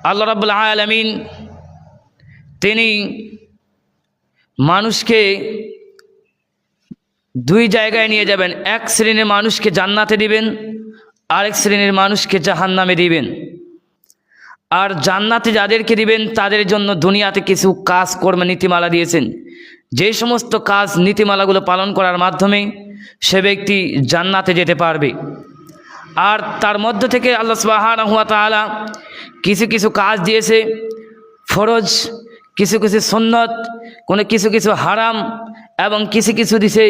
আল্লাহ রাব্বুল আলামিন তিনি মানুষকে দুই জায়গায় নিয়ে যাবেন। এক শ্রেণীর মানুষকে জান্নাতে দিবেন, আরেক শ্রেণীর মানুষকে জাহান্নামে দিবেন। আর জান্নাতে যাদেরকে দিবেন তাদের জন্য দুনিয়াতে কিছু কাজ কর্ম নীতিমালা দিয়েছেন। যে সমস্ত কাজ নীতিমালাগুলো পালন করার মাধ্যমে সে ব্যক্তি জান্নাতে যেতে পারবে। আর তার মধ্য থেকে আল্লাহ সুবহানাহু ওয়া তাআলা কিছু কিছু কাজ দিয়েছে ফরজ, কিছু কিছু সুন্নত, কোনো কিছু কিছু হারাম এবং কিছু কিছু দিয়েছে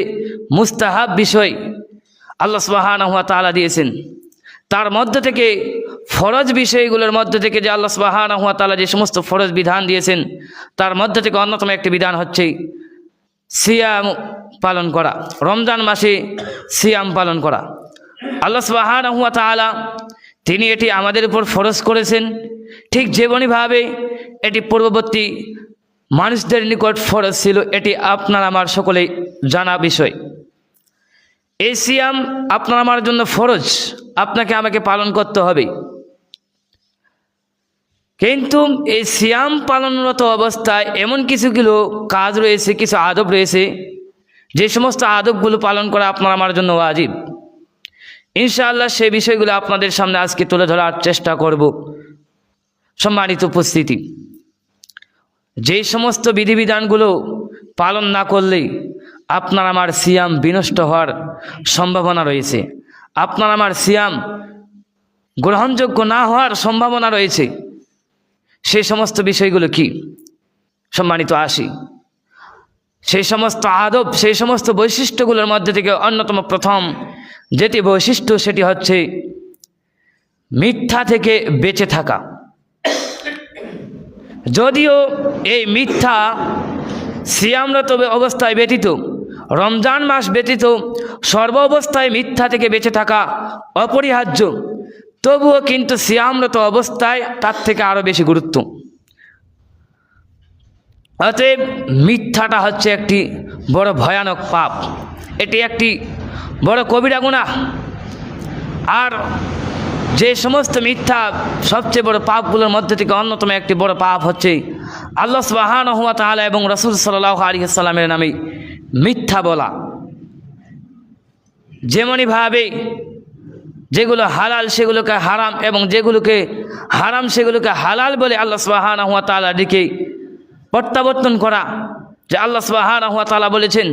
মুস্তাহাব বিষয় আল্লাহ সুবহানাহু ওয়া তাআলা দিয়েছেন। তার মধ্য থেকে ফরজ বিষয়গুলোর মধ্য থেকে যে আল্লাহ সুবহানাহু ওয়া তাআলা যে সমস্ত ফরজ বিধান দিয়েছেন তার মধ্য থেকে অন্যতম একটি বিধান হচ্ছে সিয়াম পালন করা, রমজান মাসে সিয়াম পালন করা। আল্লাহ সুবহানাহু ওয়া তাআলা তিনি এটি আমাদের উপর ফরজ করেছেন, ঠিক যেমনিভাবে এটি পূর্ববর্তী মানুষদের নিকট ফরজ ছিল। এটি আপনার আমার সকলেই জানা বিষয়। এই সিয়াম আপনার আমার জন্য ফরজ, আপনাকে আমাকে পালন করতে হবে। কিন্তু এই সিয়াম পালনরত অবস্থায় এমন কিছুগুলো কাজ রয়েছে, কিছু আদব রয়েছে, যে সমস্ত আদবগুলো পালন করা আপনার আমার জন্য ওয়াজিব। ইনশাআল্লাহ সেই বিষয়গুলো আপনাদের সামনে আজকে তুলে ধরার চেষ্টা করব। সম্মানিত উপস্থিতি, যেই সমস্ত বিধিবিধানগুলো পালন না করলে আপনার আমার সিয়াম বিনষ্ট হওয়ার সম্ভাবনা রয়েছে, আপনার আমার সিয়াম গ্রহণযোগ্য না হওয়ার সম্ভাবনা রয়েছে, সেই সমস্ত বিষয়গুলো কি? সম্মানিত আসি, সেই সমস্ত আদব, সেই সমস্ত বৈশিষ্ট্যগুলোর মধ্যে থেকে অন্যতম প্রথম যেটি বৈশিষ্ট্য সেটি হচ্ছে মিথ্যা থেকে বেঁচে থাকা। যদিও এই মিথ্যা সিয়ামরত অবস্থায় ব্যতীত, রমজান মাস ব্যতীত সর্ব অবস্থায় মিথ্যা থেকে বেঁচে থাকা অপরিহার্য, তবুও কিন্তু সিয়ামরত অবস্থায় তার থেকে আরও বেশি গুরুত্ব। অতএব মিথ্যাটা হচ্ছে একটি বড় ভয়ানক পাপ, এটি একটি বড় কবিরা গুনাহ। আর যে সমস্ত মিথ্যা সবচেয়ে বড় পাপগুলোর মধ্যে থেকে অন্যতম একটি বড় পাপ হচ্ছে আল্লাহ সুবহানাহু ওয়া তাআলা এবং রাসূল সাল্লাল্লাহু আলাইহি ওয়াসাল্লামের নামে মিথ্যা বলা। যেমনিভাবে যেগুলো হালাল সেগুলোকে হারাম এবং যেগুলোকে হারাম সেগুলোকে হালাল বলে আল্লাহ সুবহানাহু ওয়া তাআলার দিকে প্রত্যাবর্তন করা, যে আল্লাহ সুবহানাহু ওয়া তাআলা বলেছেন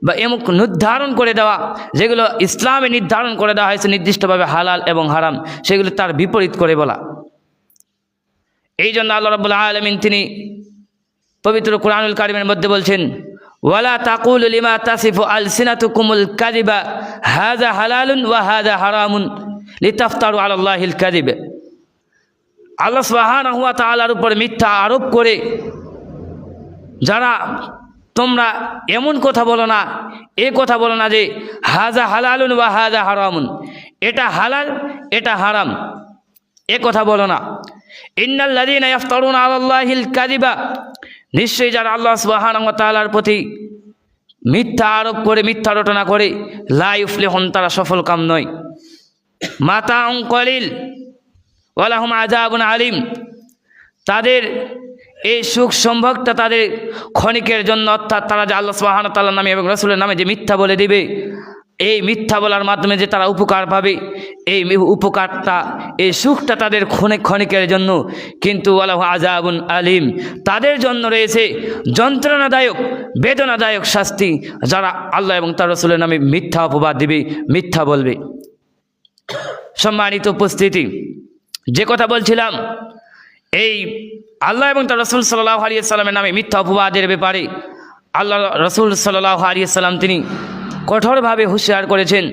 বা এমুক নির্ধারণ করে দেওয়া, যেগুলো ইসলামে নির্ধারণ করে দেওয়া হয়েছে নির্দিষ্টভাবে হালাল এবং হারাম, সেগুলো তার বিপরীত করে বলা। এই জন্য আল্লাহ রাব্বুল আলামিন তিনি পবিত্র কুরআনুল কারীমের মধ্যে বলছেন, ওয়ালা তাকুলু লিমা তাসিফু আলসিনাতুকুমুল কাযিবা হাযা হালালুন ওয়া হাযা হারামুন লিতাফতারু আলাল্লাহিল কাযিব। আল্লাহ সুবহানাহু ওয়া তাআলার উপর মিথ্যা আরোপ করে যারা তোমরা এমন কথা বলো না, এ কথা বলো না যে হাযা হালালুন ওয়া হাযা হারামুন, এটা হালাল এটা হারাম, এ কথা বলো না। ইন্নাল্লাযীনা ইফতারুনা আলাল্লাহিল কাযিবা, নিশ্চয়ই যারা আল্লাহ সুবহানাহু ওয়া তাআলার প্রতি মিথ্যা আরোপ করে, মিথ্যা রটনা করে, লা ইফলিহুন, তারা সফল কাম নয়। মাতাউন কলিল ওয়া লাহুম আযাবুন আলীম, তাদের এই সুখ সম্ভোগটা তাদের ক্ষণিকের জন্য, অর্থাৎ তারা যে আল্লাহ সুবহানাহু ওয়া তাআলার নামে এবং রাসূলের নামে যে মিথ্যা বলে দিবে, এই মিথ্যা বলার মাধ্যমে যে তারা উপকার পাবে, এই উপকারটা, এই সুখটা তাদের ক্ষণিকের জন্য, কিন্তু ওয়ালাহু আযাবুন আলীম, তাদের জন্য রয়েছে যন্ত্রণাদায়ক বেদনাদায়ক শাস্তি, যারা আল্লাহ এবং তার রাসূলের নামে মিথ্যা অপবাদ দিবে, মিথ্যা বলবে। সম্মানিত উপস্থিতি, যে কথা বলছিলাম এই আল্লাহ এবং তার রাসূল সাল্লাল্লাহু আলাইহি ওয়াসাল্লামের নামে মিথ্যা অপবাদের ব্যাপারে আল্লাহ রাসূল সাল্লাল্লাহু আলাইহি ওয়াসাল্লাম তিনি কঠোরভাবে হুঁশিয়ার করেছেন,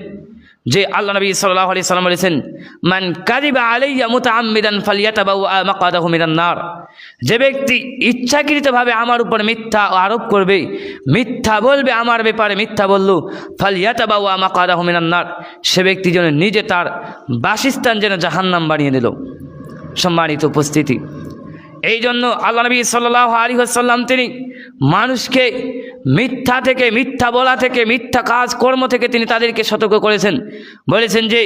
যে আল্লাহ নবী সাল্লাল্লাহু আলাইহি ওয়াসাল্লাম বলেছেন, মান কাযিবা আলাইয়া মুতাআম্মিদান ফালিয়াতাবাওয়া মাকআদাহু মিনান নার, যে ব্যক্তি ইচ্ছাকৃতভাবে আমার উপর মিথ্যা আরোপ করবে, মিথ্যা বলবে, আমার ব্যাপারে মিথ্যা বলল, ফালিয়াতাবাওয়া মাকআদাহু মিনান নার, সে ব্যক্তি যেন নিজে তার বাসস্থান যেন জাহান্নাম বানিয়ে দিল। সম্মানিত উপস্থিতি, এই জন্য আল্লাহ নবী সাল্লাল্লাহু আলাইহি ওয়াসাল্লাম তিনি মানুষকে মিথ্যা থেকে, মিথ্যা বলা থেকে, মিথ্যা কাজ কর্ম থেকে তিনি তাদেরকে সতর্ক করেছেন। বলেছেন যে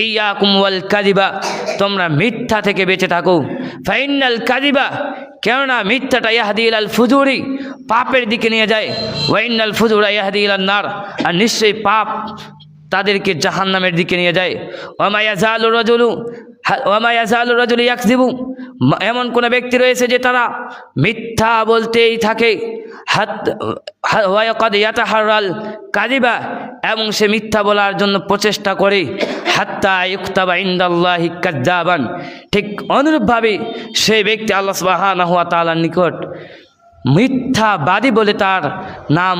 ইয়াকুম ওয়াল কাযিবা, তোমরা মিথ্যা থেকে বেঁচে থাকো। ফাইনাল কাযিবা, কেননা মিথ্যাটা ইয়াহদি ইলাল ফুজুরি, পাপের দিকে নিয়ে যায়। ওয়াইনাল ফুজুরা ইয়াহদি ইলান নার, আর নিশ্চয়ই পাপ তাদেরকে জাহান্নামের দিকে নিয়ে যায়। ওমা ইয়াজালু রাজুলু ইয়াকযিবু, এমন কোন ব্যক্তি রয়েছে যে তারা মিথ্যা বলতেই থাকে। ওয়াকাদ ইয়াতাহাররাল কাযিবা, এবং সে মিথ্যা বলার জন্য প্রচেষ্টা করে। হাত্তা ইউকতাবা ইনদাল্লাহি কাযযাবান, ঠিক অনুরূপভাবে সেই ব্যক্তি আল্লাহ সুবহানাহু ওয়া তাআলার নিকট মিথ্যাবাদী বলে তার নাম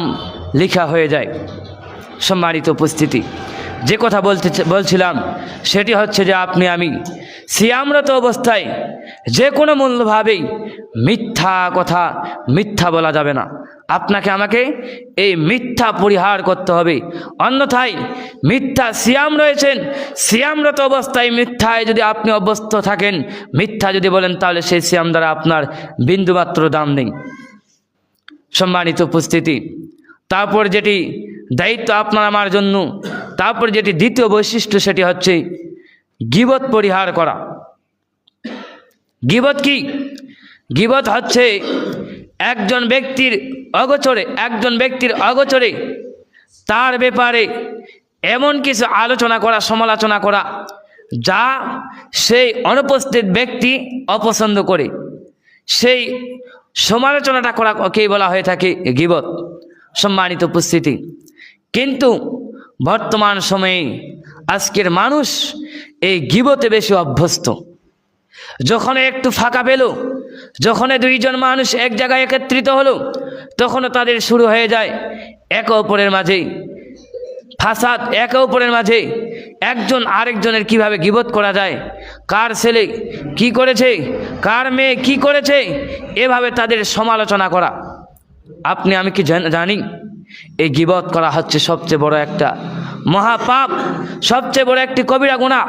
লেখা হয়ে যায়। সম্মানিত উপস্থিতি, যে কথা বলছিলাম সেটি হচ্ছে যে আপনি আমি সিয়ামরত অবস্থায় যে কোনো মূল্যভাবেই মিথ্যা কথা, মিথ্যা বলা যাবে না। আপনাকে আমাকে এই মিথ্যা পরিহার করতে হবে, অন্যথায় মিথ্যা সিয়াম রয়েছেন, সিয়ামরত অবস্থায় মিথ্যায় যদি আপনি অভ্যস্ত থাকেন, মিথ্যা যদি বলেন, তাহলে সেই সিয়াম দ্বারা আপনার বিন্দুমাত্র দাম নেই। সম্মানিত উপস্থিতি, তারপর যেটি দায়িত্ব আপনার আমার জন্য, তারপর যেটি দ্বিতীয় বৈশিষ্ট্য, সেটি হচ্ছে গীবত পরিহার করা। গীবত কি? গীবত হচ্ছে একজন ব্যক্তির অগোচরে তার ব্যাপারে এমন কিছু আলোচনা করা, সমালোচনা করা যা সেই অনুপস্থিত ব্যক্তি অপছন্দ করে, সেই সমালোচনাটা করাকেই বলা হয়ে থাকে গীবত। সম্মানিত উপস্থিতি, কিন্তু বর্তমান সময়ে আজকের মানুষ এই গীবতে বেশি অভ্যস্ত। যখন একটু ফাঁকা পেল, যখন দুইজন মানুষ এক জায়গায় একত্রিত হলো, তখনও তাদের শুরু হয়ে যায় একে অপরের মাঝে ফাসাদ, একে অপরের মাঝে একজন আরেকজনের কিভাবে গীবত করা যায়, কার ছেলে কি করেছে, কার মেয়ে কি করেছে, এভাবে তাদের সমালোচনা করা। আপনি আমি কি জানি এই গীবত করা হচ্ছে সবচেয়ে বড় একটা মহাপাপ, সবচেয়ে বড় একটি কবিরা গুনাহ।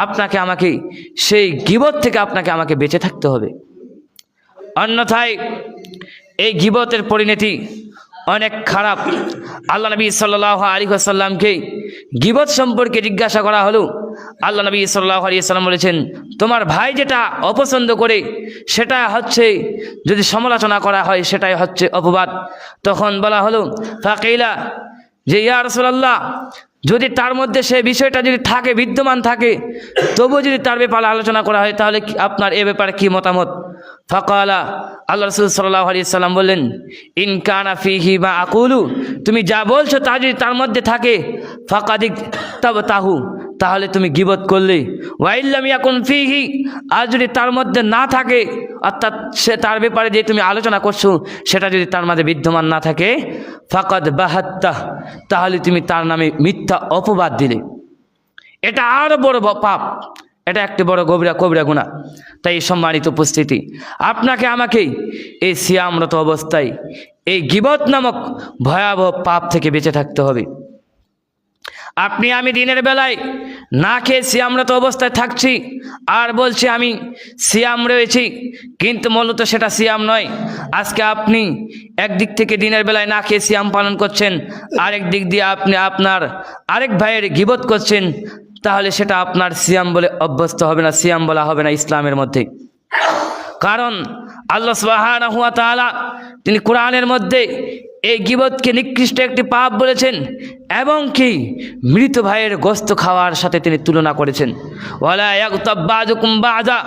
আপনাকে আমাকে সেই গীবত থেকে আপনাকে আমাকে বেঁচে থাকতে হবে, অন্যথায় এই গীবতের পরিণতি অনেক খারাপ। আল্লাহ নবী সাল্লাল্লাহু আলাইহি ওয়াসাল্লামকে গীবত সম্পর্কে জিজ্ঞাসা করা হলো। আল্লাহ নবী সাল্লাল্লাহু আলাইহি ওয়াসাল্লাম বলেছেন, তোমার ভাই যেটা অপছন্দ করে সেটা হচ্ছে, যদি সমালোচনা করা হয় সেটাই হচ্ছে অপবাদ। তখন বলা হলো, ফাকিলা, যে ইয়া রাসূলুল্লাহ, যদি তার মধ্যে সেই বিষয়টা যদি থাকে, বিদ্যমান থাকে, তবু যদি তার ব্যাপারে আলোচনা করা হয়, তাহলে আপনার এ ব্যাপারে কি মতামত? ফাকালা, আল্লাহ রাসূল সাল্লাল্লাহু আলাইহি সাল্লাম বললেন, ইন কানা ফিহি মা আকুলু, তুমি যা বলছো তা যদি তার মধ্যে থাকে, ফাকাদিক তাবতাহু, তাহলে তুমি গীবত করলে। ওয়া ইল্লাম ইয়াকুন ফিহি, আর যদি তার মধ্যে না থাকে, অর্থাৎ সে তার ব্যাপারে যে তুমি আলোচনা করছো সেটা যদি তার মাঝে বিদ্যমান না থাকে, ফাকাদ বাহাত্তা, তাহলে তুমি তার নামে মিথ্যা অপবাদ দিলে। এটা আরো বড় পাপ, এটা একটি বড় কবিরা গুনাহ। তাই সম্মানিত উপস্থিতি, আপনাকে আমাকে এই সিয়ামরত অবস্থায় এই গীবত নামক ভয়াবহ পাপ থেকে বেঁচে থাকতে হবে। আপনি আমি দিনের বেলায় না খেয়ে সিয়ামরত অবস্থায় থাকছি আর বলছি আমি সিয়াম রয়েছি, কিন্তু মূলত সেটা সিয়াম নয়। আজকে আপনি একদিক থেকে দিনের বেলায় না খেয়ে সিয়াম পালন করছেন, আরেক দিক দিয়ে আপনি আপনার আরেক ভাইয়ের গীবত করছেন, তাহলে সেটা আপনার সিয়াম বলে অভ্যস্ত হবে না, সিয়াম বলা হবে না ইসলামের মধ্যে। কারণ আল্লাহ সুবহানাহু ওয়া তাআলা তিনি কোরআনের মধ্যে এই গীবতকে নিকৃষ্ট একটি পাপ বলেছেন, এবং কি মৃত ভাইয়ের গোশত খাওয়ার সাথে তিনি তুলনা করেছেন। ওয়ালা ইয়াগতাব বাযুকুম বাযা,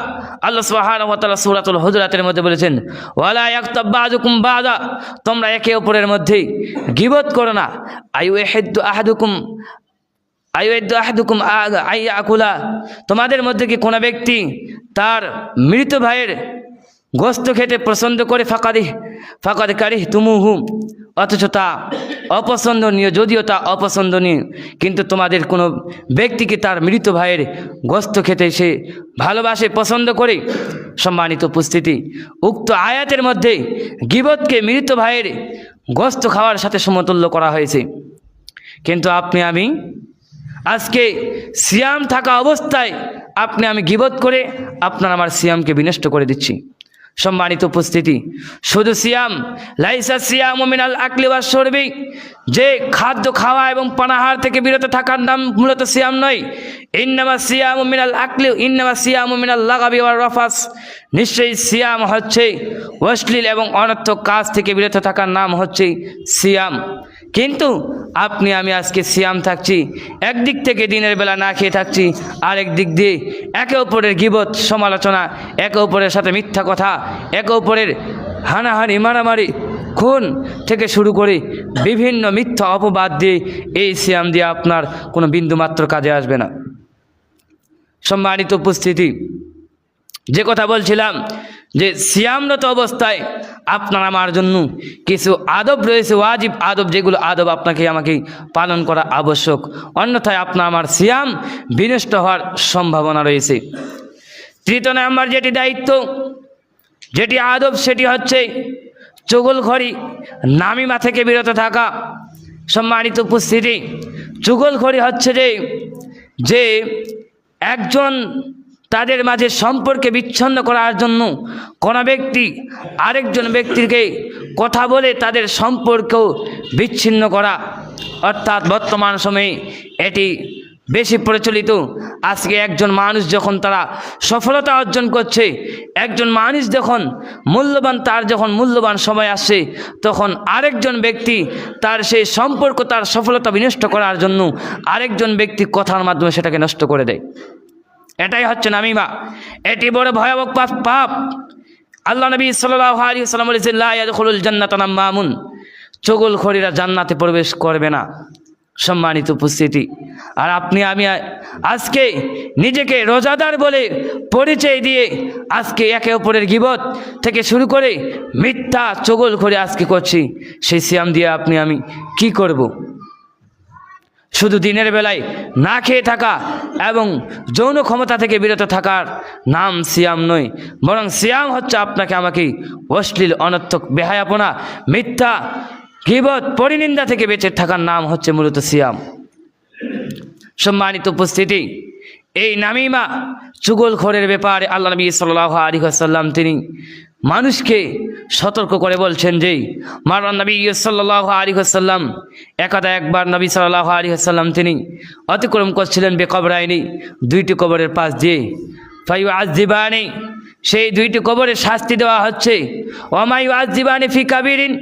আল্লাহ সুবহানাহু ওয়া তাআলা সূরাতুল হুজুরাতের মধ্যে বলেছেন, ওয়ালা ইয়াগতাব বাযুকুম বাযা, তোমরা একে অপরের মধ্যে গীবত করো না। আইয়ুহিদ্দু আহাদুকুম আইয়াকুলা, তোমাদের মধ্যে কি কোনো ব্যক্তি তার মৃত ভাইয়ের গোশত খেতে পছন্দ করে? ফাকাদ কারিহতুমুহু, অথচ তা অপছন্দনীয়, যদিও তা অপছন্দনীয়, কিন্তু তোমাদের কোনো ব্যক্তি কি তার মৃত ভাইয়ের গোশত খেতে সে ভালোবাসে, পছন্দ করে? সম্মানিত উপস্থিতি, উক্ত আয়াতের মধ্যে গীবতকে মৃত ভাইয়ের গোশত খাওয়ার সাথে সমতুল্য করা হয়েছে। কিন্তু আপনি আমি আজকে সিয়াম থাকা অবস্থায় আপনি আমি গীবত করে আপনার আমার সিয়ামকে বিনষ্ট করে দিচ্ছি। সম্মানিত উপস্থিতি, শুধু সিয়াম, লাইসা সিয়াম মিনাল আকলি ওয়াশ শুরবি, যে খাদ্য খাওয়া এবং পানাহার থেকে বিরত থাকার নাম মূলত সিয়াম নয়। ইন্নামা সিয়াম মিনাল আকলি, ইন্নামা সিয়াম মিনাল লাগাবি ওয়ার রাফাস, নিশ্চয়ই সিয়াম হচ্ছে অশ্লীল এবং অনর্থক কাজ থেকে বিরত থাকার নাম হচ্ছে সিয়াম। কিন্তু আপনি আমি আজকে সিয়াম থাকছি, একদিক থেকে দিনের বেলা না খেয়ে থাকছি, আরেক দিক দিয়ে একে অপরের গীবত, সমালোচনা, একে অপরের সাথে মিথ্যা কথা, একে অপরের হানাহানি, মারামারি, খুন থেকে শুরু করে বিভিন্ন মিথ্যা অপবাদ দিয়ে এই সিয়াম দিয়ে আপনার কোনো বিন্দুমাত্র কাজে আসবে না। সম্মানিত উপস্থিতি, যে কথা বলছিলাম যে সিয়ামরত অবস্থায় আপনার আমার জন্য কিছু আদব রয়েছে, ওয়াজিব আদব, যেগুলো আদব আপনাকে আমাকে পালন করা আবশ্যক, অন্যথায় আপনার আমার সিয়াম বিনষ্ট হওয়ার সম্ভাবনা রয়েছে। তৃতীয় নাম্বার যেটি দায়িত্ব, যেটি আদব, সেটি হচ্ছে চুগলখড়ি, নামিমা থেকে বিরত থাকা। সম্মানিত উপস্থিতি, চুগলখড়ি হচ্ছে যে একজন তাদের মাঝে সম্পর্কে বিচ্ছিন্ন করার জন্য কোনো ব্যক্তি আরেকজন ব্যক্তিকে কথা বলে তাদের সম্পর্ক বিচ্ছিন্ন করা, অর্থাৎ বর্তমান সময়ে এটি বেশি প্রচলিত। আজকে একজন মানুষ যখন তারা সফলতা অর্জন করছে, একজন মানুষ যখন তার যখন মূল্যবান সময় আসছে, তখন আরেকজন ব্যক্তি তার সেই সম্পর্ক, তার সফলতা বিনষ্ট করার জন্য আরেকজন ব্যক্তি কথার মাধ্যমে সেটাকে নষ্ট করে দেয়। এটাই হচ্ছে নামিমা। এটি বড় ভয়াবহ পাপ। আল্লাহ নবী সাল্লাল্লাহু আলাইহি ওয়াসাল্লাম বলেছেন, লা ইয়াদখুলুল জান্নাতা নাম্মামুন, চুগলখড়িরা জান্নাতে প্রবেশ করবে না। সম্মানিত উপস্থিতি, আর আপনি আমি আজকে নিজেকে রোজাদার বলে পরিচয় দিয়ে আজকে একে অপরের গীবত থেকে শুরু করে মিথ্যা চুগলখড়ি আজকে করছি। সেই সিয়াম দিয়ে আপনি আমি কি করব? শুধু দিনের বেলায় না খেয়ে থাকা এবং যৌন ক্ষমতা থেকে বিরত থাকার নাম সিয়াম নয়, বরং সিয়াম হচ্ছে আপনাকে আমাকে অশ্লীল, অনর্থক, বেহায়াপনা, মিথ্যা, গীবত, পরিনিন্দা থেকে বেঁচে থাকার নাম হচ্ছে মূলত সিয়াম। সম্মানিত উপস্থিতি, এই নামিমা, চুগলখড়ের ব্যাপারে আল্লাহ নবী সাল্লাল্লাহু আলাইহি ওয়াসাল্লাম তিনি মানুষকে সতর্ক করে বলছেন যে মারান নবী সাল্লাল্লাহু আলাইহি ওয়াসাল্লাম একবার নবী সাল্লাল্লাহু আলাইহি ওয়াসাল্লাম তিনি অতিক্রম করছিলেন বেকবরাইনি, দুইটি কবরের পাশ দিয়ে, ফাইউ আযিবানি, সেই দুইটি কবরের শাস্তি দেওয়া হচ্ছে, ওয়ামাইউ আযিবানি ফি কাবিরিন,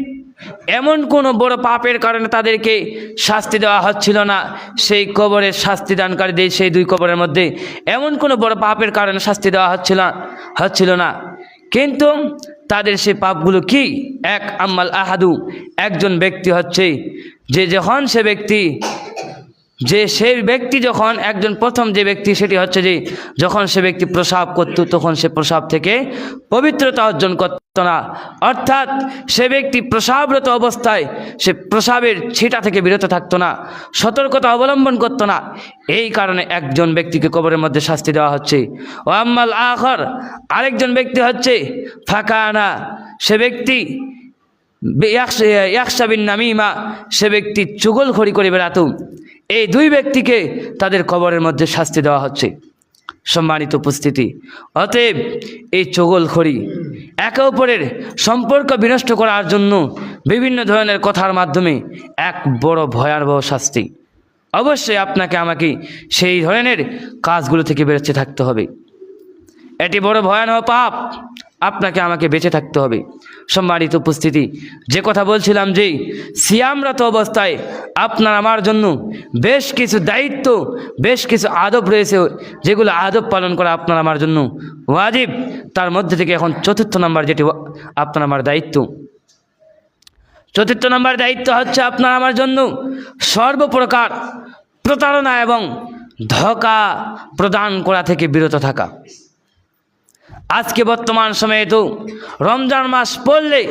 এমন কোনো বড় পাপের কারণে তাদেরকে শাস্তি দেওয়া হচ্ছিল না। সেই কবরের শাস্তি দানকারীদের সেই দুই কবরের মধ্যে এমন কোনো বড় পাপের কারণে শাস্তি দেওয়া হচ্ছিল না, কিন্তু তাদের সেই পাপগুলো কি? এক, আম্মাল আহাদু, একজন ব্যক্তি হচ্ছে যখন সেই ব্যক্তি যখন একজন প্রথম যে ব্যক্তি, সেটি হচ্ছে যে যখন সে ব্যক্তি প্রসাব করত, তখন সে প্রসাব থেকে পবিত্রতা অর্জন করত না, অর্থাৎ সে ব্যক্তি প্রসাবরত অবস্থায় সে প্রসাবের ছিটা থেকে বিরত থাকতো না, সতর্কতা অবলম্বন করত না। এই কারণে একজন ব্যক্তিকে কবরের মধ্যে শাস্তি দেওয়া হচ্ছে। ও আম্মাল আখর, আরেকজন ব্যক্তি হচ্ছে ফাকানা, সে ব্যক্তি ইয়াকশাবিন নামিমা, সে ব্যক্তি চুগলখড়ি করে বেড়াত। এই দুই ব্যক্তিকে তাদের কবরের মধ্যে শাস্তি দেওয়া হচ্ছে। সম্মানিত উপস্থিতি, অতএব এই চুগলখড়ি, একে অপরের সম্পর্ক বিনষ্ট করার জন্য বিভিন্ন ধরনের কথার মাধ্যমে এক বড় ভয়াবহ শাস্তি। অবশ্যই আপনাকে আমাকে সেই ধরনের কাজগুলো থেকে বেঁচে থাকতে হবে। এটি বড় ভয়ানক পাপ, আপনাকে আমাকে বেঁচে থাকতে হবে। সম্মানিত উপস্থিতি, যে কথা বলছিলাম যে সিয়ামরত অবস্থায় আপনার আমার জন্য বেশ কিছু দায়িত্ব, বেশ কিছু আদব রয়েছে, যেগুলো আদব পালন করা আপনার আমার জন্য ওয়াজিব। তার মধ্যে থেকে এখন চতুর্থ নম্বর যেটি আপনার আমার দায়িত্ব, চতুর্থ নম্বর দায়িত্ব হচ্ছে আপনার আমার জন্য সর্বপ্রকার প্রতারণা এবং ধোঁকা প্রদান করা থেকে বিরত থাকা। আজকে বর্তমান সময়ে তো রমজান মাস পড়লে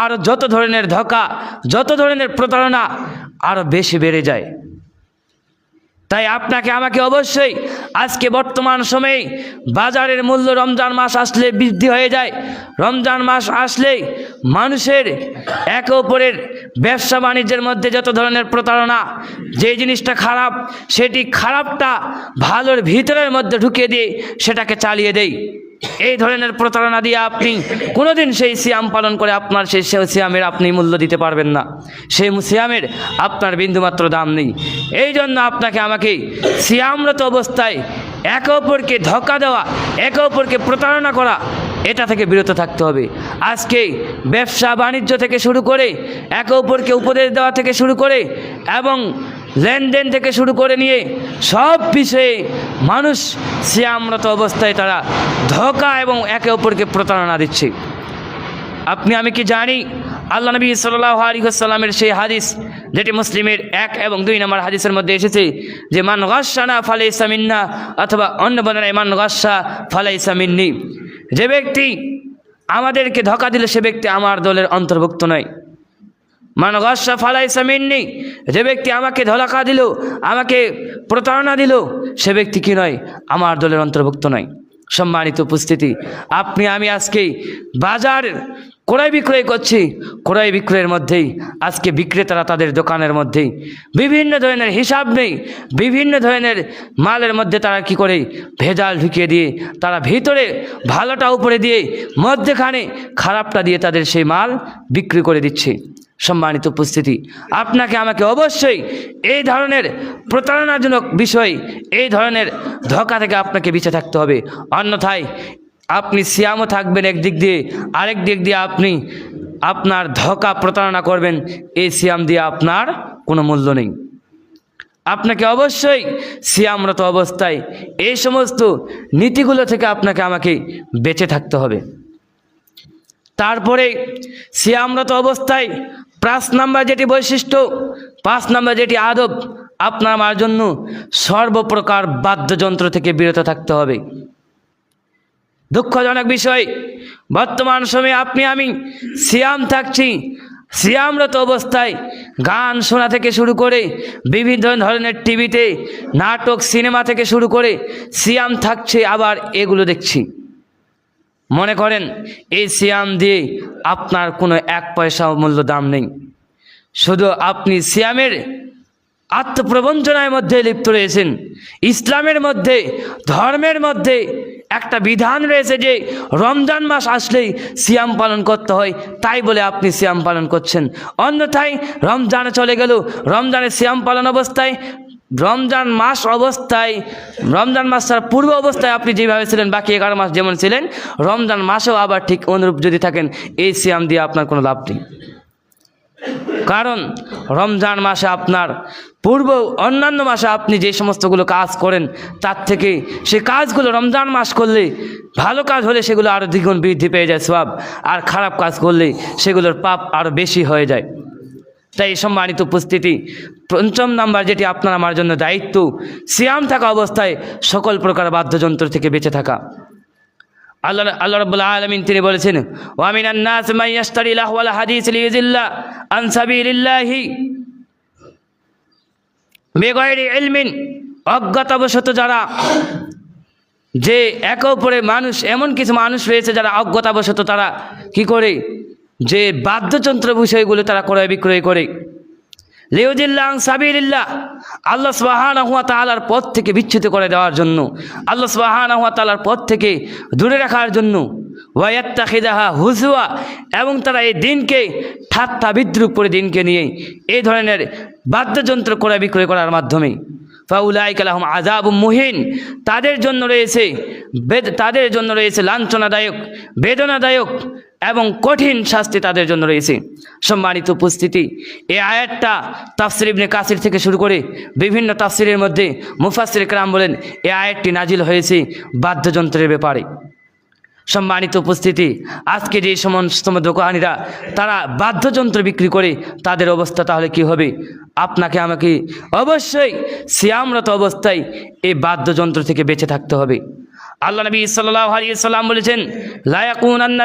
আর যত ধরনের ধোঁকা, যত ধরনের প্রতারণা আরও বেশি বেড়ে যায়। তাই আপনাকে আমাকে অবশ্যই আজকে বর্তমান সময়ে বাজারের মূল্য রমজান মাস আসলে বৃদ্ধি হয়ে যায়। রমজান মাস আসলে মানুষের একে অপরের ব্যবসা বাণিজ্যের মধ্যে যত ধরনের প্রতারণা, যে জিনিসটা খারাপ সেটি খারাপটা ভালোর ভিতরের মধ্যে ঢুকিয়ে দিয়ে সেটাকে চালিয়ে দেয়। এই ধরনের প্রতারণা দিয়ে আপনি কোনোদিন সেই সিয়াম পালন করে আপনার সেই সিয়ামের আপনি মূল্য দিতে পারবেন না, সেই সিয়ামের আপনার বিন্দুমাত্র দাম নেই। এই জন্য আপনাকে আমাকে সিয়ামরত অবস্থায় একে অপরকে ধোঁকা দেওয়া, একে অপরকে প্রতারণা করা, এটা থেকে বিরত থাকতে হবে। আজকে ব্যবসা বাণিজ্য থেকে শুরু করে একে অপরকে উপদেশ দেওয়া থেকে শুরু করে এবং লেনদেন থেকে শুরু করে নিয়ে সব বিষয়ে মানুষ সিয়ামরত অবস্থায় তারা ধোঁকা এবং একে অপরকে প্রতারণা দিচ্ছে। আপনি আমি কি জানি আল্লাহ নবী সাল্লাল্লাহু আলাইহি ওয়াসাল্লামের সেই হাদিস যেটি মুসলিমের 1 এবং 2 নম্বর হাদিসের মধ্যে এসেছে যে মান গাশশানা ফালাইসা মিন্না, অথবা অন্য বর্ণনায় মান গাশশা ফালাইসা মিন্নি, যে ব্যক্তি আমাদেরকে ধোঁকা দিল সে ব্যক্তি আমার দলের অন্তর্ভুক্ত নয়। মান গাশশা ফালাইসা মিন্নি, যে ব্যক্তি আমাকে ধোঁকা দিল, আমাকে প্রতারণা দিল, সে ব্যক্তি কি নয়, আমার দলের অন্তর্ভুক্ত নয়। সম্মানিত উপস্থিতি, আপনি আমি আজকে বাজার ক্রয় বিক্রয় করছি, ক্রয় বিক্রয়ের মধ্যেই আজকে বিক্রেতারা তাদের দোকানের মধ্যেই বিভিন্ন ধরনের হিসাব নেই, বিভিন্ন ধরনের মালের মধ্যে তারা কি করে ভেজাল ঢুকিয়ে দিয়ে তারা ভিতরে ভালোটা উপরে দিয়ে মধ্যখানে খারাপটা দিয়ে তাদের সেই মাল বিক্রি করে দিচ্ছে। সম্মানিত উপস্থিতি, আপনাকে আমাকে অবশ্যই এই ধরনের প্রতারণাজনক বিষয়, এই ধরনের ধোঁকা থেকে আপনাকে বেঁচে থাকতে হবে। অন্যথায় আপনি সিয়ামও থাকবেন একদিক দিয়ে, আরেক দিক দিয়ে আপনি আপনার ধোঁকা প্রতারণা করবেন, এই সিয়াম দিয়ে আপনার কোনো মূল্য নেই। আপনাকে অবশ্যই সিয়ামরত অবস্থায় এই সমস্ত নীতিগুলো থেকে আপনাকে আমাকে বেঁচে থাকতে হবে। তারপরে সিয়ামরত অবস্থায় 5 নম্বর যেটি বৈশিষ্ট্য, 5 নম্বর যেটি আদব, আপনার আমার জন্য সর্বপ্রকার বাদ্যযন্ত্র থেকে বিরত থাকতে হবে। দুঃখজনক বিষয়, বর্তমান সময়ে আপনি আমি সিয়াম থাকছি, সিয়ামরত অবস্থায় গান শোনা থেকে শুরু করে বিভিন্ন ধরনের টিভিতে নাটক সিনেমা থেকে শুরু করে সিয়াম থাকছে, আবার এগুলো দেখছি। মনে করেন এই সিয়াম দিয়ে আপনার কোনো 1 পয়সাও মূল্য দাম নেই, শুধু আপনি সিয়ামের আত্মপ্রবঞ্চনার মধ্যে লিপ্ত রয়েছেন। ইসলামের মধ্যে, ধর্মের মধ্যে একটা বিধান রয়েছে যে রমজান মাস আসলেই সিয়াম পালন করতে হয়, তাই বলে আপনি সিয়াম পালন করছেন। অন্যথায় রমজানে চলে গেল, রমজানের সিয়াম পালন অবস্থায়, রমজান মাসের পূর্ব অবস্থায় আপনি যেভাবে ছিলেন, বাকি 11 মাস যেমন ছিলেন, রমজান মাসেও আবার ঠিক অনুরূপ যদি থাকেন, এই সিয়াম দিয়ে আপনার কোনো লাভ নেই। কারণ রমজান মাসে আপনার পূর্ব অন্যান্য মাসে আপনি যে সমস্তগুলো কাজ করেন তার থেকে সে কাজগুলো রমজান মাস করলে, ভালো কাজ হলে সেগুলো আরও দ্বিগুণ বৃদ্ধি পেয়ে যায় সওয়াব, আর খারাপ কাজ করলে সেগুলোর পাপ আরও বেশি হয়ে যায়। তাই সম্মানিত উপস্থিতি, 5 নম্বর যেটি আপনার আমার জন্য দায়িত্ব, সিয়াম থাকা অবস্থায় সকল প্রকার বাদ্যযন্ত্র থেকে বেঁচে থাকা। আল্লাহ রাব্বুল আলামিন তিনি বলেছেন, ওয়া মিনান নাস মান ইয়াশতারি লাহওয়াল হাদিস লিয়ুযিল্লা আন সাবিলিল্লাহি বিগাইরি ইলমিন, অজ্ঞতাবশত যারা, যে একে অপরে মানুষ, এমন কিছু মানুষ রয়েছে যারা অজ্ঞতাবশত তারা কি করে, যে বাদ্যযন্ত্র বিষয়গুলো তারা ক্রয় বিক্রয় করে, লিয়ুযিল্লা আন সাবিলিল্লাহ, আল্লাহ সুবহানাহু ওয়া তাআলার পথ থেকে বিচ্যুত করে দেওয়ার জন্য, আল্লাহ সুবহানাহু ওয়া তাআলার পথ থেকে দূরে রাখার জন্য, ওয়া ইয়াত্তাখিযাহা হুজুয়া, এবং তারা এই দিনকে ঠাট্টা বিদ্রুপ করে দিনকে নিয়ে এই ধরনের বাদ্যযন্ত্র ক্রয় বিক্রয় করার মাধ্যমে, ফাউলাইকা লাহুম আযাবুম মুহিন, তাদের জন্য রয়েছে লাঞ্ছনাদায়ক, বেদনাদায়ক এবং কঠিন শাস্তি তাদের জন্য রয়েছে। সম্মানিত উপস্থিতি, এই আয়াতটা তাফসীর ইবনে কাসির থেকে শুরু করে বিভিন্ন তাফসীরের মধ্যে মুফাসসির কেরাম বলেন এই আয়াতটি নাজিল হয়েছে বাদ্যযন্ত্রের ব্যাপারে। সম্মানিত উপস্থিতি, আজকে যে সমস্ত দোকানিরা তারা বাদ্যযন্ত্র বিক্রি করে, তাদের অবস্থা তাহলে কি হবে? আপনাকে আমাকে অবশ্যই সিয়ামরত অবস্থায় এই বাদ্যযন্ত্র থেকে বেঁচে থাকতে হবে। আল্লাহ নবী সাল্লাল্লাহু আলাইহি ওয়াসাল্লাম বলেছেন, লা ইয়াকুনান্না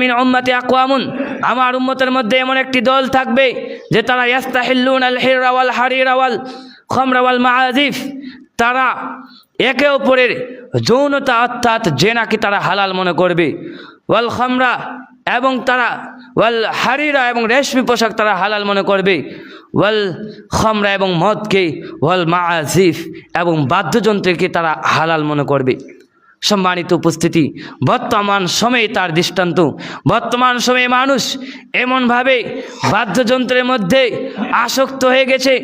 মিন উম্মতি আকওয়ামুন, আমার উম্মতের মধ্যে এমন একটি দল থাকবে যে তারা ইয়াস্তাহিল্লুনাল হিররা ওয়াল হারিরা ওয়াল খামরা ওয়াল মাআজিফ, তারা একে অপরের যৌনতা অর্থাৎ জেনাকে তারা হালাল মনে করবে, ওয়াল খামরা, এবং তারা ওয়াল হারিরা এবং রেশমি পোশাক তারা হালাল মনে করবে, ওয়াল খামরা এবং মদকে, ওয়াল মাআজিফ এবং বাদ্যযন্ত্রকে তারা হালাল মনে করবে। সম্মানিত উপস্থিতি, বর্তমান সময়ে তার দৃষ্টান্ত। বর্তমান সময়ে মানুষ এমনভাবে বাদ্যযন্ত্রের মধ্যে আসক্ত হয়ে গেছে,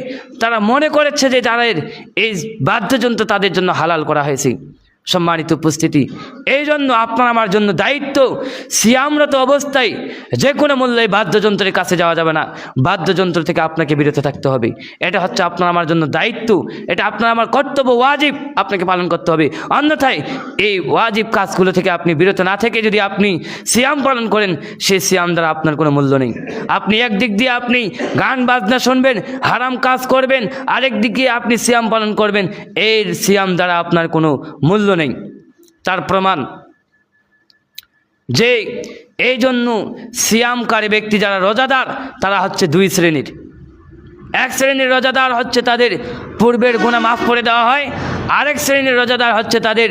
তারা মনে করেছে যে তাদের এই বাদ্যযন্ত্র তাদের জন্য হালাল করা হয়েছে। সম্মানিত উপস্থিতি, এই জন্য আপনার আমার জন্য দায়িত্ব, সিয়ামরত অবস্থায় যে কোনো মূল্যে বাদ্যযন্ত্রের কাছে যাওয়া যাবে না, বাদ্যযন্ত্র থেকে আপনাকে বিরত থাকতে হবে। এটা হচ্ছে আপনার আমার জন্য দায়িত্ব, এটা আপনার আমার কর্তব্য, ওয়াজিব, আপনাকে পালন করতে হবে। অন্যথায় এই ওয়াজিব কাজগুলো থেকে আপনি বিরত না থেকে যদি আপনি সিয়াম পালন করেন, সেই সিয়াম দ্বারা আপনার কোনো মূল্য নেই। আপনি একদিক দিয়ে আপনি গান বাজনা শুনবেন, হারাম কাজ করবেন, আরেক দিকে আপনি সিয়াম পালন করবেন, এর সিয়াম দ্বারা আপনার কোনো মূল্য নেই। তার প্রমাণ যে এই জন্য সিয়ামকারী ব্যক্তি যারা রোজাদার, তারা হচ্ছে দুই শ্রেণীর। এক শ্রেণীর রোজাদার হচ্ছে তাদের পূর্বের গুনাহ মাফ করে দেওয়া হয়, আরেক শ্রেণীর রোজাদার হচ্ছে তাদের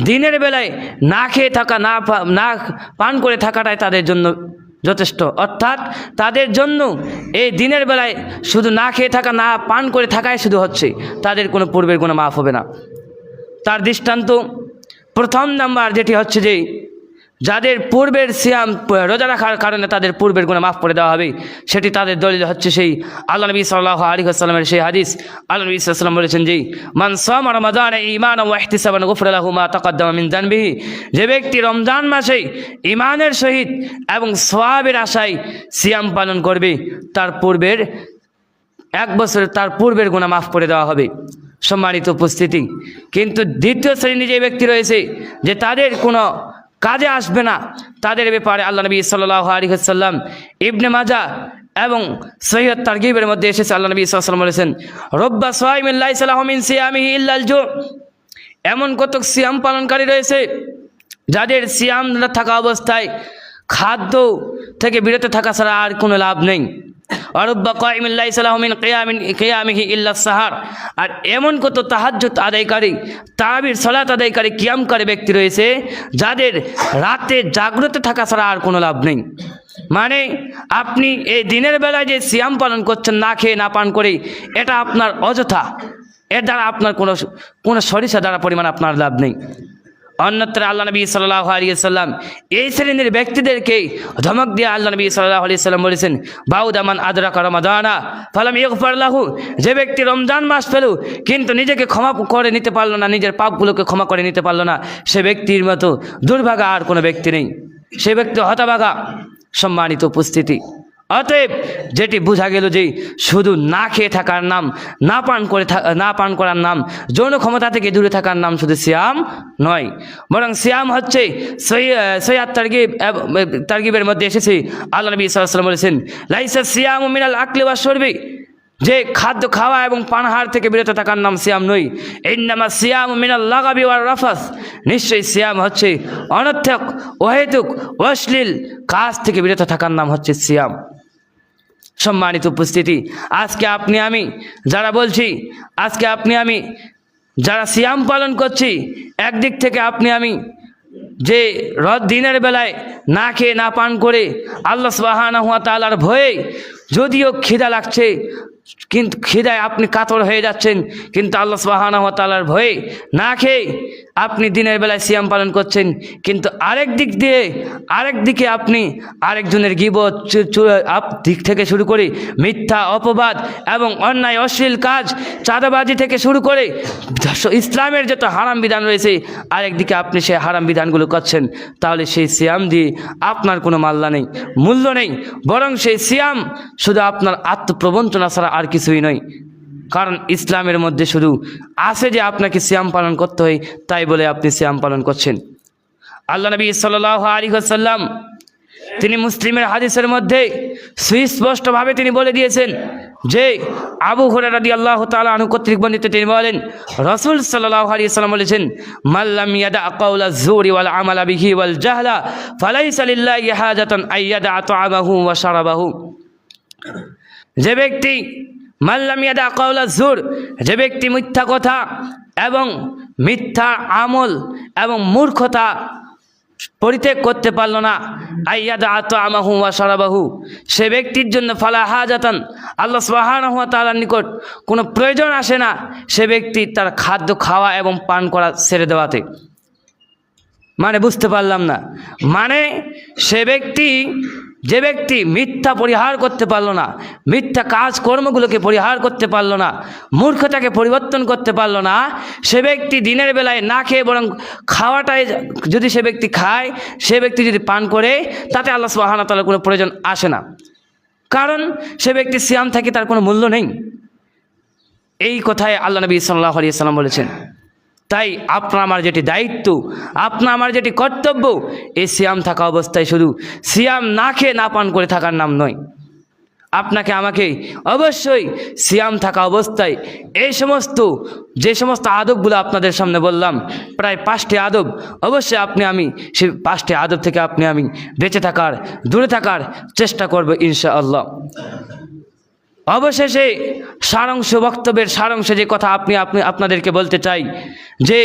দিনের বেলায় না খেয়ে থাকা, না পান করে থাকাটাই তাদের জন্য যথেষ্ট। অর্থাৎ তাদের জন্য এই দিনের বেলায় শুধু না খেয়ে থাকা, না পান করে থাকাই শুধু হচ্ছে, তাদের কোনো পূর্বের গুনাহ মাফ হবে না। তার দৃষ্টান্ত প্রথম নাম্বার যেটি হচ্ছে যে যাদের পূর্বের সিয়াম রোজা রাখার কারণে তাদের পূর্বের গুনাহ মাফ করে দেওয়া হবে, সেটি তাদের দলিল হচ্ছে সেই আল্লাহ নবী সাল্লাল্লাহু আলাইহি ওয়াসাল্লামের সেই হাদিস। আল্লাহ নবী সাল্লাল্লাহু আলাইহি ওয়াসাল্লাম বলেছেন যে মান সামা রমাদানা ঈমানান ওয়া ইহতিসাবান গুফিরা লাহু মা তাকাদ্দামা মিন যানবিহি, যে ব্যক্তি রমজান মাসে ঈমানের সহিত এবং সওয়াবের আশায় সিয়াম পালন করবে, তার পূর্বের এক বছর তার পূর্বের গুনাহ মাফ করে দেওয়া হবে। সম্মানিত উপস্থিতি, কিন্তু দ্বিতীয় শ্রেণী যে ব্যক্তি রয়েছে যে তাদের কোনো কাজে আসবে না, তাদের ব্যাপারে আল্লাহ নবী সাল্লাল্লাহু আলাইহি ওয়াসাল্লাম ইবনে মাজাহ এবং সহিহ তারগিবের মধ্যে এসেছে, আল্লাহ নবী সাল্লাল্লাহু আলাইহি ওয়াসাল্লাম বলেছেন রব্বা সাইমিন লাইসা লাহু মিন সিয়ামিহি ইল্লাল জু, এমন কত সিয়াম পালনকারী রয়েছে যাদের সিয়াম থাকা অবস্থায় খাদ্য থেকে বিরত থাকা ছাড়া আর কোনো লাভ নেই। অরব্বা কাইমিন লাইসা লাহু মিন কিয়ামিহি ইল্লা সাহার, আর এমন কত তাহাজ্জুদ আদায়কারী, তারাবির সালাত আদায়কারী, কিয়ামকারী ব্যক্তি রয়েছে যাদের রাতে জাগ্রত থাকা ছাড়া আর কোনো লাভ নেই। মানে আপনি এই দিনের বেলায় যে সিয়াম পালন করছেন না খেয়ে না পান করে, এটা আপনার অযথা, এর দ্বারা আপনার কোনো সরিষা দ্বারা পরিমাণ আপনার লাভ নেই। অন্যত্র আল্লাহ নবী সাল্লাল্লাহু আলাইহি ওয়াসাল্লাম এই শ্রেণীর ব্যক্তিদেরকে ধমক দিয়ে আল্লাহ নবী সাল্লাল্লাহু আলাইহি ওয়াসাল্লাম বলেছেন বাউদা মান আদরাকা রমাদানা ফালাম ইগফার লাহু, যে ব্যক্তি রমজান মাস পেল কিন্তু নিজেকে ক্ষমা করে নিতে পারলো না, নিজের পাপগুলোকে ক্ষমা করে নিতে পারলো না, সে ব্যক্তির মতো দুর্ভাগা আর কোনো ব্যক্তি নেই, সে ব্যক্তি হতভাগা। সম্মানিত উপস্থিতি, অতএব যেটি বোঝা গেল যে শুধু না খেয়ে থাকার নাম, না পান করার নাম, যৌন ক্ষমতা থেকে দূরে থাকার নাম শুধু সিয়াম নয়, বরং সিয়াম হচ্ছে সহিহ তারগিবের মধ্যে এসেছে, আল্লাহ নবী সাল্লাল্লাহু আলাইহি ওয়াসাল্লাম বলেছেন লাইসা সিয়ামু মিনাল আকলি ওয়াশ শুরবি, যে খাদ্য খাওয়া এবং পানাহার থেকে বিরত থাকার নাম সিয়াম নয়। ইন্নামা সিয়ামু মিনাল লাগাবি ওয়ার রাফাস, নিশ্চয়ই সিয়াম হচ্ছে অনর্থক, অহেতুক, অশ্লীল কাজ থেকে বিরত থাকার নাম হচ্ছে সিয়াম। সম্মানিত উপস্থিতি, আজকে আপনি আমি যারা বলছি, আজকে আপনি আমি যারা সিয়াম পালন করছি, একদিক থেকে আপনি আমি যে দিনের বেলায় না খেয়ে না পান করে আল্লাহ সুবহানাহু ওয়া তাআলার ভয়ে, যদিও খিদা লাগছে কিন্তু খিদায় আপনি কাতর হয়ে যাচ্ছেন, কিন্তু আল্লাহ সুবহানাহু ওয়া তাআলার ভয়ে না খেয়ে আপনি দিনের বেলায় সিয়াম পালন করছেন, কিন্তু আরেক দিকে আপনি আরেকজনের গীবত দিক থেকে শুরু করে মিথ্যা অপবাদ এবং অন্যায় অশ্লীল কাজ, চাঁদাবাজি থেকে শুরু করে ইসলামের যত হারাম বিধান রয়েছে, আরেকদিকে আপনি সেই হারাম বিধানগুলো করছেন, তাহলে সেই সিয়াম দিয়ে আপনার কোনো মাল্লা নেই, মূল্য নেই, বরং সেই সিয়াম শুধু আপনার আত্মপ্রবঞ্চনা ছাড়া আর কিছুই নয়। কারণ ইসলামের মধ্যে শুধু আছে যে আপনাকে সিয়াম পালন করতে হয়, তাই বলে আপনি সিয়াম পালন করছেন। আল্লাহ নবী সাল্লাল্লাহু আলাইহি ওয়াসাল্লাম তিনি মুসলিমের হাদিসের মধ্যে সুস্পষ্টভাবে তিনি বলে দিয়েছেন যে আবু হুরায়রা রাদিয়াল্লাহু তাআলা আনহু কর্তৃক বর্ণিত, তিনি বলেন রাসূল সাল্লাল্লাহু আলাইহি ওয়াসাল্লাম বলেছেন মাল্লাম ইয়াদা কাওলা যুরি ওয়াল আমালা বিহি ওয়াল জাহলা ফালাইসা লিল্লাহি হাজাতান আইয়াদা তাআমাহু ওয়া শারাবাহু, যে ব্যক্তি মাল্লাম ইয়াদা কাওলা যুর, যে ব্যক্তি মিথ্যা কথা এবং মিথ্যা আমল এবং মূর্খতা পরিত্যাগ করতে পারল না, আইয়াদা তাআমাহু ওয়া শারাবাহু, সে ব্যক্তির জন্য ফালা হাজাতান, আল্লাহ সুবহানাহু ওয়া তাআলার নিকট কোনো প্রয়োজন আসে না সে ব্যক্তি তার খাদ্য খাওয়া এবং পান করা ছেড়ে দেওয়াতে। মানে বুঝতে পারলাম না। মানে যে ব্যক্তি মিথ্যা পরিহার করতে পারলো না, মিথ্যা কাজকর্মগুলোকে পরিহার করতে পারলো না, মূর্খতাকে পরিবর্তন করতে পারলো না, সে ব্যক্তি দিনের বেলায় না খেয়ে বরং খাওয়াটাই যদি সে ব্যক্তি খায়, সে ব্যক্তি যদি পান করে, তাতে আল্লাহ সুবহানাহু ওয়া তাআলার কোনো প্রয়োজন আসে না, কারণ সে ব্যক্তি সিয়াম থেকে তার কোনো মূল্য নেই। এই কথায় আল্লাহ নবী সাল্লাল্লাহু আলাইহি ওয়াসাল্লাম বলেছেন। তাই আপনার আমার যেটি দায়িত্ব, আপনার আমার যেটি কর্তব্য, এই সিয়াম থাকা অবস্থায় শুধু সিয়াম না খেয়ে না পান করে থাকার নাম নয়। আপনাকে আমাকে অবশ্যই সিয়াম থাকা অবস্থায় যে সমস্ত আদবগুলো আপনাদের সামনে বললাম, প্রায় 5টি আদব, অবশ্যই আমি সেই 5টি আদব থেকে আমি দূরে থাকার চেষ্টা করব ইনশাআল্লাহ। অবশেষে বক্তব্যের সারাংশে যে কথা আপনাদেরকে বলতে চাই, যে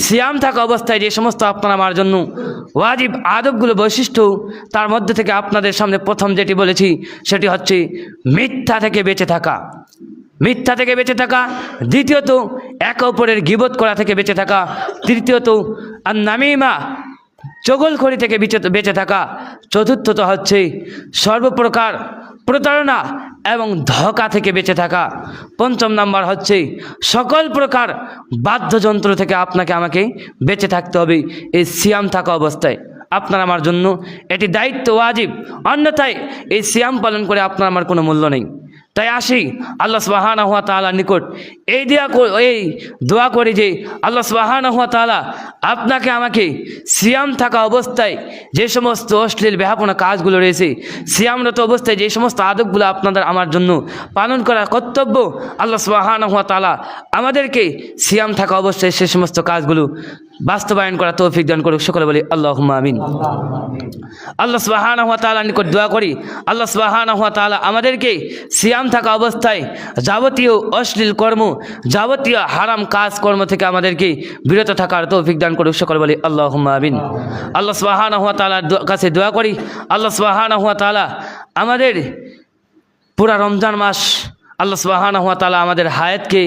সিয়াম থাকা অবস্থায় যে সমস্ত আপনার আমার জন্য ওয়াজিব আদবগুলো বৈশিষ্ট্য, তার মধ্যে থেকে আপনাদের সামনে প্রথম যেটি বলেছি সেটি হচ্ছে মিথ্যা থেকে বেঁচে থাকা, দ্বিতীয়ত একে অপরের গীবত করা থেকে বেঁচে থাকা, তৃতীয়ত আন-নামিমা চগলখড়ি থেকে বেঁচে থাকা, চতুর্থত হচ্ছে সর্বপ্রকার প্রতারণা এবং ধোঁকা থেকে বেঁচে থাকা, পঞ্চম নাম্বার হচ্ছে সকল প্রকার বাদ্যযন্ত্র থেকে আপনাকে আমাকে বেঁচে থাকতে হবে এই সিয়াম থাকা অবস্থায়। আপনার আমার জন্য এটি দায়িত্ব, ওয়াজিব, অন্যথায় এই সিয়াম পালন করে আপনার আমার কোনো মূল্য নেই। তাই আসি আল্লাহ সুবহানাহু ওয়া তাআলার নিকট এই দোয়া করি যে আল্লাহ সুবহানাহু ওয়া তাআলা আপনাকে আমাকে সিয়াম থাকা অবস্থায় যে সমস্ত অশ্লীল বেহাপনা কাজগুলো রয়েছে, সিয়ামরত অবস্থায় যে সমস্ত আদবগুলো আপনাদের আমার জন্য পালন করা কর্তব্য, আল্লাহ সুবহানাহু ওয়া তাআলা আমাদেরকে সিয়াম থাকা অবস্থায় সে সমস্ত কাজগুলো বাস্তবায়ন করা তৌফিক দান করুক। সকলে বলি আল্লাহুম্মা আমিন। আল্লাহ সুবহানাহু ওয়া তাআলার নিকট দোয়া করি আল্লাহ সুবহানাহু ওয়া তাআলা আমাদেরকে সিয়াম থাকা অবস্থায় যাবতীয় অশ্লীল কর্ম, যাবতীয় হারাম কাজকর্ম থেকে আমাদেরকে বিরত থাকার তৌফিক দান করুক। সকলে বলি আল্লাহুম্মা আমিন। আল্লাহ সুবহানাহু ওয়া তাআলার কাছে দোয়া করি আল্লাহ সুবহানাহু ওয়া তাআলা আমাদের পুরা রমজান মাস আল্লাহ সুবহানাহু ওয়া তাআলা আমাদের হায়াতকে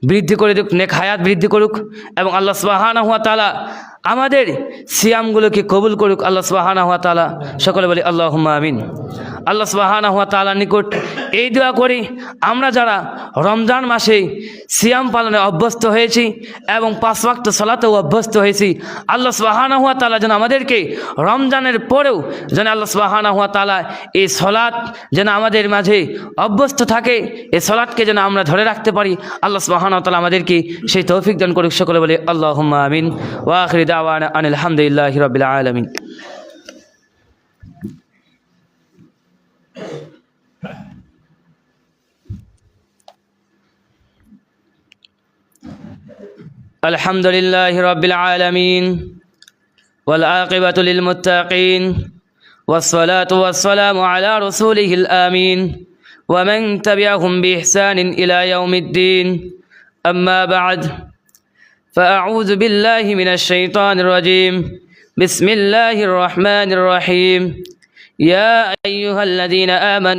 বৃদ্ধি করে দিক, নেক হায়াত বৃদ্ধি করুক, এবং আল্লাহ সুবহানাহু ওয়া তাআলা আমাদের সিয়ামগুলোকে কবুল করুক আল্লাহ সুবহানাহু ওয়া তাআলা। সকলে বলি আল্লাহুম্মা আমিন। আল্লাহ সুবহানাহু ওয়া তাআলার নিকট এই দোয়া করি, আমরা যারা রমজান মাসে সিয়াম পালনে অভ্যস্ত হয়েছি এবং 5 ওয়াক্ত সালাতেও অভ্যস্ত হয়েছি, আল্লাহ সুবহানাহু ওয়া তাআলা যেন আমাদেরকে রমজানের পরেও যেন আল্লাহ সুবহানাহু ওয়া তাআলা এই সালাত যেন আমাদের মাঝে অভ্যস্ত থাকে, এই সালাতকে যেন আমরা ধরে রাখতে পারি, আল্লাহ সুবহানাহু ওয়া তাআলা আমাদেরকে সেই তৌফিক দান করুক। সকলে বলি আল্লাহুম্মা আমিন। ওয়া আখিরু দাওয়ানা আনিল হামদুলিল্লাহি রাব্বিল আলামিন। আলহামদুলিল্লাহি রাব্বিল আলামিন ওয়াল আকিবাতু লিল মুত্তাকিন ওয়াস সালাতু ওয়াস সালামু আলা রাসূলিহিল আমিন ওয়া মান তাবিআহুম বিইহসানিন ইলা ইয়াউমিদ্দিন। আম্মা বা'দ, فأعوذ بالله من الشيطان الرجيم. بسم الله الرحمن الرحيم. يا أيها الذين آمنوا